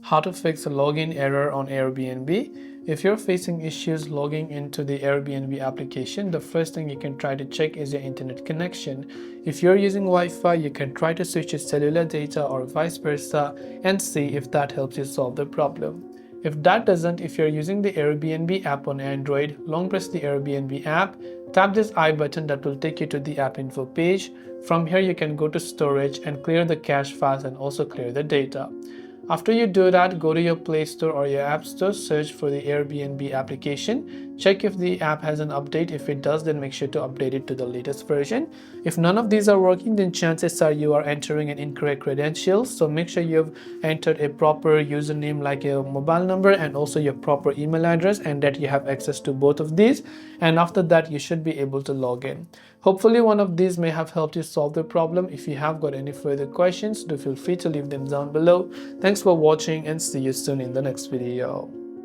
How to fix a login error on Airbnb. If you're facing issues logging into the Airbnb application, the first thing you can try to check is your internet connection. If you're using Wi-Fi, you can try to switch your cellular data or vice versa and see if that helps you solve the problem. If that doesn't, if you're using the Airbnb app on Android, long press the Airbnb app, tap this I button that will take you to the app info page. From here you can go to storage and clear the cache files and also clear the data. After you do that, go to your Play Store or your App Store, search for the Airbnb application, check if the app has an update. If it does, then make sure to update it to the latest version. If none of these are working, then chances are you are entering an incorrect credentials. So make sure you've entered a proper username like your mobile number and also your proper email address, and that you have access to both of these. And after that, you should be able to log in. Hopefully one of these may have helped you solve the problem. If you have got any further questions, do feel free to leave them down below. Thanks for watching and see you soon in the next video.